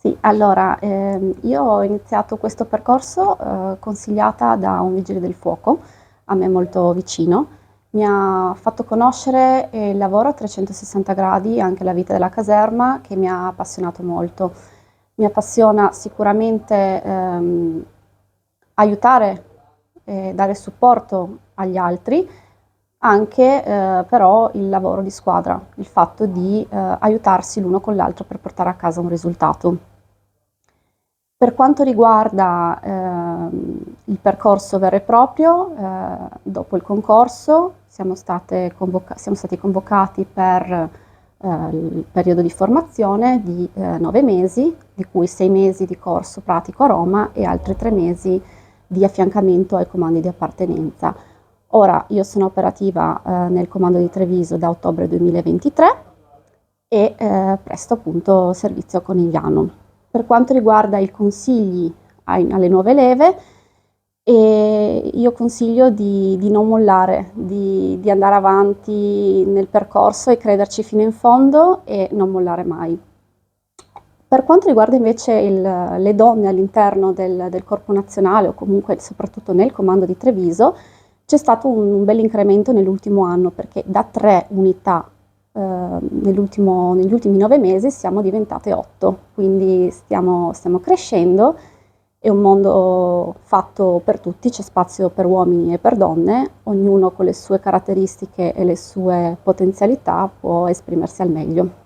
Sì, allora, io ho iniziato questo percorso consigliata da un vigile del fuoco, a me molto vicino. Mi ha fatto conoscere il lavoro a 360 gradi, anche la vita della caserma, che mi ha appassionato molto. Mi appassiona sicuramente aiutare e dare supporto agli altri, anche però il lavoro di squadra, il fatto di aiutarsi l'uno con l'altro per portare a casa un risultato. Per quanto riguarda il percorso vero e proprio, dopo il concorso siamo stati convocati per il periodo di formazione di 9 mesi, di cui 6 mesi di corso pratico a Roma e altri 3 mesi di affiancamento ai comandi di appartenenza. Ora io sono operativa nel comando di Treviso da ottobre 2023 e presto appunto servizio a Conigliano. Per quanto riguarda i consigli alle nuove leve, io consiglio di non mollare, di andare avanti nel percorso e crederci fino in fondo e non mollare mai. Per quanto riguarda invece le donne all'interno del Corpo Nazionale o comunque soprattutto nel comando di Treviso, c'è stato un bel incremento nell'ultimo anno perché da 3 unità negli ultimi 9 mesi siamo diventate 8, quindi stiamo crescendo, è un mondo fatto per tutti, c'è spazio per uomini e per donne, ognuno con le sue caratteristiche e le sue potenzialità può esprimersi al meglio.